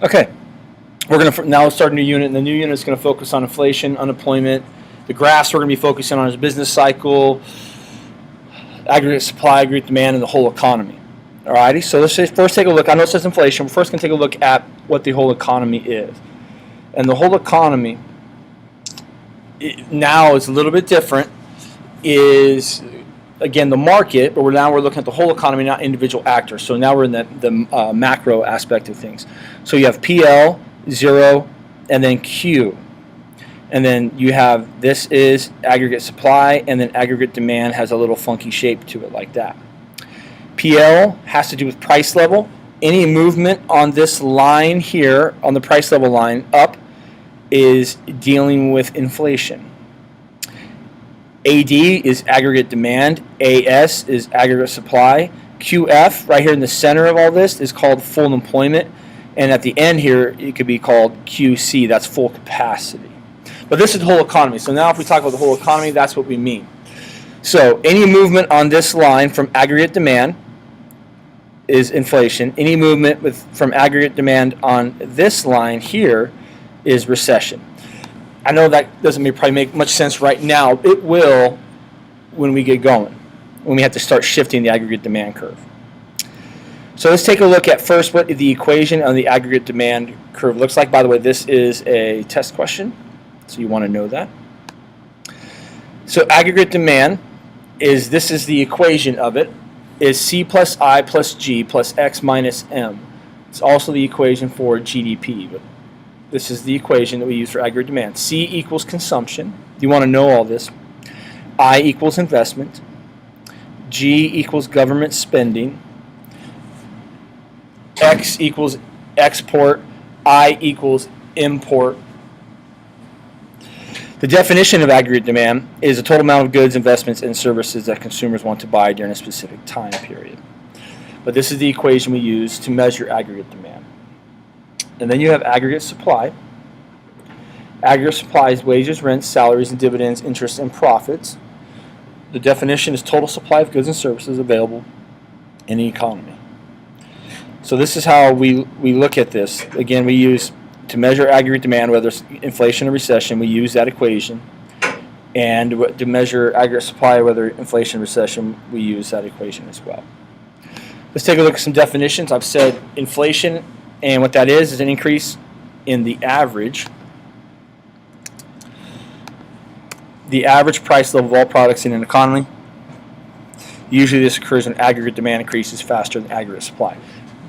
Okay, we're going to now start a new unit, and the new unit is going to focus on inflation, unemployment. The graphs we're going to be focusing on is business cycle, aggregate supply, aggregate demand, and the whole economy. Alrighty, so let's first take a look. I know it says inflation. We're first going to take a look at what the whole economy is. And the whole economy now is a little bit different. Is again the market, but we're looking at the whole economy, not individual actors. So now we're in the macro aspect of things. So you have PL, 0, and then Q. And then you have, this is aggregate supply, and then aggregate demand has a little funky shape to it like that. PL has to do with price level. Any movement on this line here, on the price level line, up, is dealing with inflation. AD is aggregate demand. AS is aggregate supply. QF, right here in the center of all this, is called full employment. And at the end here, it could be called QC. That's full capacity. But this is the whole economy. So now if we talk about the whole economy, that's what we mean. So any movement on this line from aggregate demand is inflation. Any movement from aggregate demand on this line here is recession. I know that doesn't probably make much sense right now. It will when we get going, when we have to start shifting the aggregate demand curve. So let's take a look at first what the equation on the aggregate demand curve looks like. By the way, this is a test question, so you want to know that. So aggregate demand this is the equation of it, is C plus I plus G plus X minus M. It's also the equation for GDP, but this is the equation that we use for aggregate demand. C equals consumption. You want to know all this. I equals investment. G equals government spending. X equals export. I equals import. The definition of aggregate demand is the total amount of goods, investments, and services that consumers want to buy during a specific time period. But this is the equation we use to measure aggregate demand. And then you have aggregate supply. Aggregate supply is wages, rents, salaries, and dividends, interest, and profits. The definition is total supply of goods and services available in the economy. So this is how we look at this. Again, we use, to measure aggregate demand, whether it's inflation or recession, we use that equation. And to measure aggregate supply, whether inflation or recession, we use that equation as well. Let's take a look at some definitions. I've said inflation, and what that is an increase in the average price level of all products in an economy. Usually this occurs when aggregate demand increases faster than aggregate supply.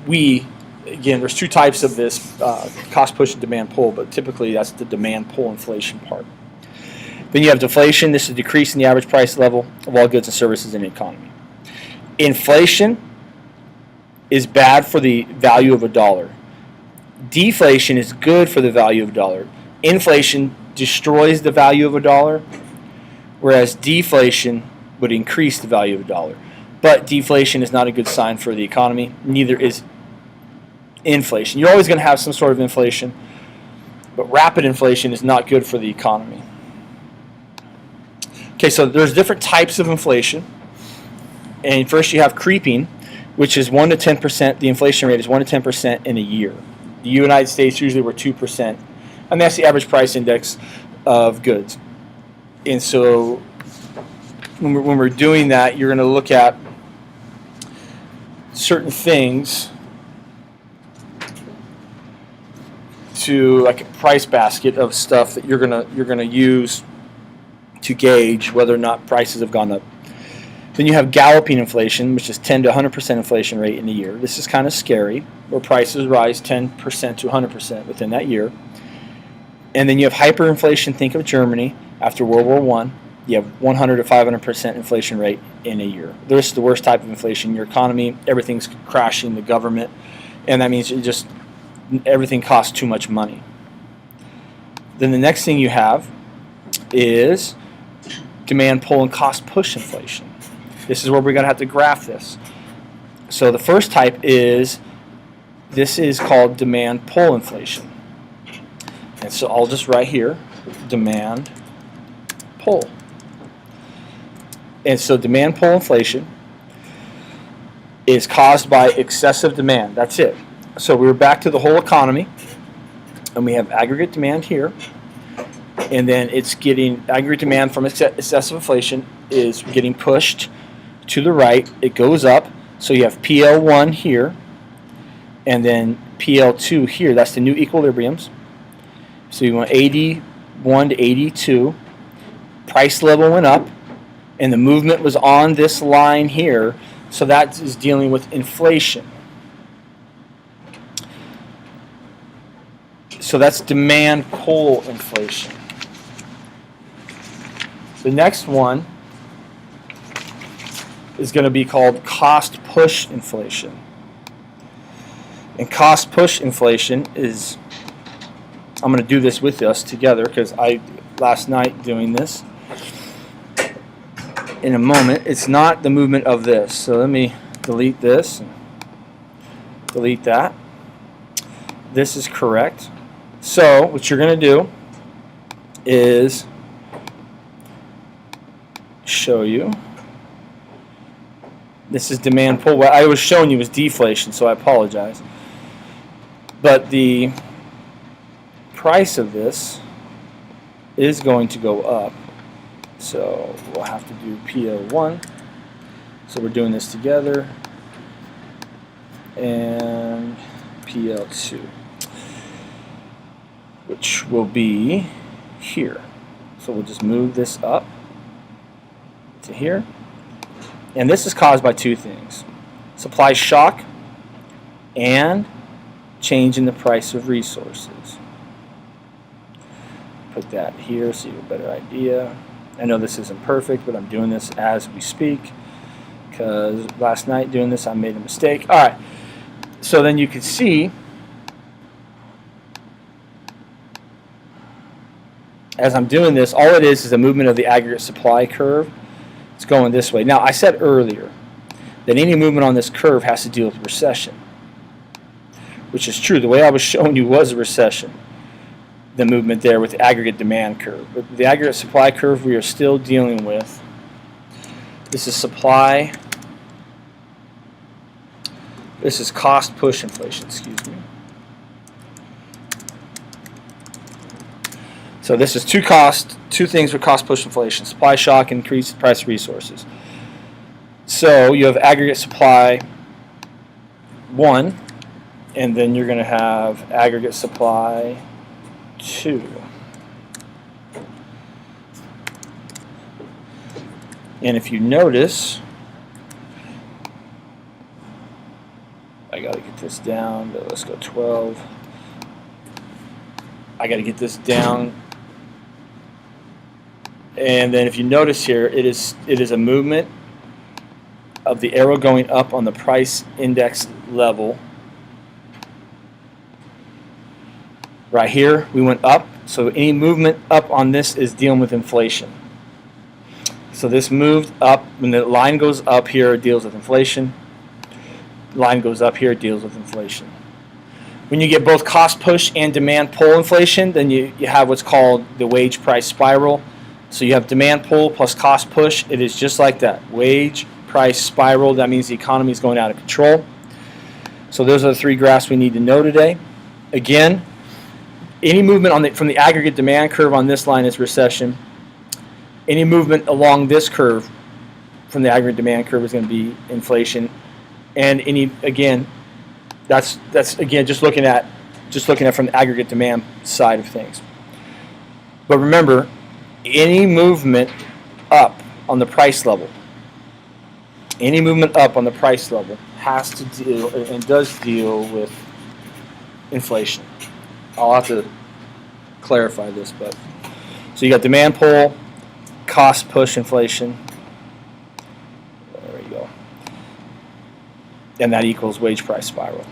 Again, there's two types of this, cost push and demand pull, but typically that's the demand pull inflation part. Then you have deflation. This is a decrease in the average price level of all goods and services in the economy. Inflation is bad for the value of a dollar. Deflation is good for the value of a dollar. Inflation destroys the value of a dollar, whereas deflation would increase the value of a dollar. But deflation is not a good sign for the economy. Neither is inflation. You're always going to have some sort of inflation, but rapid inflation is not good for the economy. Okay, so there's different types of inflation. And first you have creeping, which is 1 to 10%. The inflation rate is 1 to 10% in a year. The United States usually were 2%, and that's the average price index of goods. And so when we're doing that, you're going to look at certain things to, like a price basket of stuff that you're gonna use to gauge whether or not prices have gone up. Then you have galloping inflation, which is 10 to 100% inflation rate in a year. This is kind of scary, where prices rise 10% to 100% within that year. And then you have hyperinflation. Think of Germany after World War I. You have 100 to 500% inflation rate in a year. This is the worst type of inflation. Your economy, everything's crashing, the government, and that means everything costs too much money. Then the next thing you have is demand pull and cost push inflation. This is where we're going to have to graph this. So the first type is called demand pull inflation. And so I'll just write here, demand pull. And so demand pull inflation is caused by excessive demand. That's it. So we're back to the whole economy. and we have aggregate demand here, and then it's getting aggregate demand from excessive inflation is getting pushed to the right. It goes up, so you have PL1 here, and then PL2 here. That's the new equilibriums. So you want 81 to 82. Price level went up, and the movement was on this line here, so that is dealing with inflation. So that's demand pull inflation. The next one is going to be called cost push inflation. And cost push inflation is, I'm going to do this with us together because last night doing this. In a moment, it's not the movement of this. So let me delete this, and delete that. This is correct. So what you're going to do is show you. This is demand pull. What I was showing you was deflation, so I apologize. But the price of this is going to go up. So we'll have to do PL1. So we're doing this together. And PL2, which will be here. So we'll just move this up to here. And this is caused by two things: supply shock and change in the price of resources. Put that here so you have a better idea. I know this isn't perfect, but I'm doing this as we speak because last night doing this I made a mistake. All right, so then you can see as I'm doing this, all it is a movement of the aggregate supply curve. It's going this way. Now, I said earlier that any movement on this curve has to deal with recession, which is true. The way I was showing you was a recession, the movement there with the aggregate demand curve. But the aggregate supply curve we are still dealing with. This is supply. This is cost push inflation, excuse me. So this is two things with cost push inflation: supply shock, increased price of resources. So you have aggregate supply 1, and then you're going to have aggregate supply 2. And if you notice, I got to get this down, but let's go 12. I got to get this down. And then if you notice here, it is a movement of the arrow going up on the price index level. Right here, we went up. So any movement up on this is dealing with inflation. So this moved up. When the line goes up here, it deals with inflation. Line goes up here, it deals with inflation. When you get both cost push and demand pull inflation, then you have what's called the wage price spiral. So you have demand pull plus cost push. It is just like that. Wage price spiral. That means the economy is going out of control. So those are the 3 graphs we need to know today. Again, any movement from the aggregate demand curve on this line is recession. Any movement along this curve from the aggregate demand curve is going to be inflation. And that's again just looking at from the aggregate demand side of things. But remember, any movement up on the price level, has to deal and does deal with inflation. I'll have to clarify this, but so you got demand pull, cost push inflation. There we go. And that equals wage price spiral.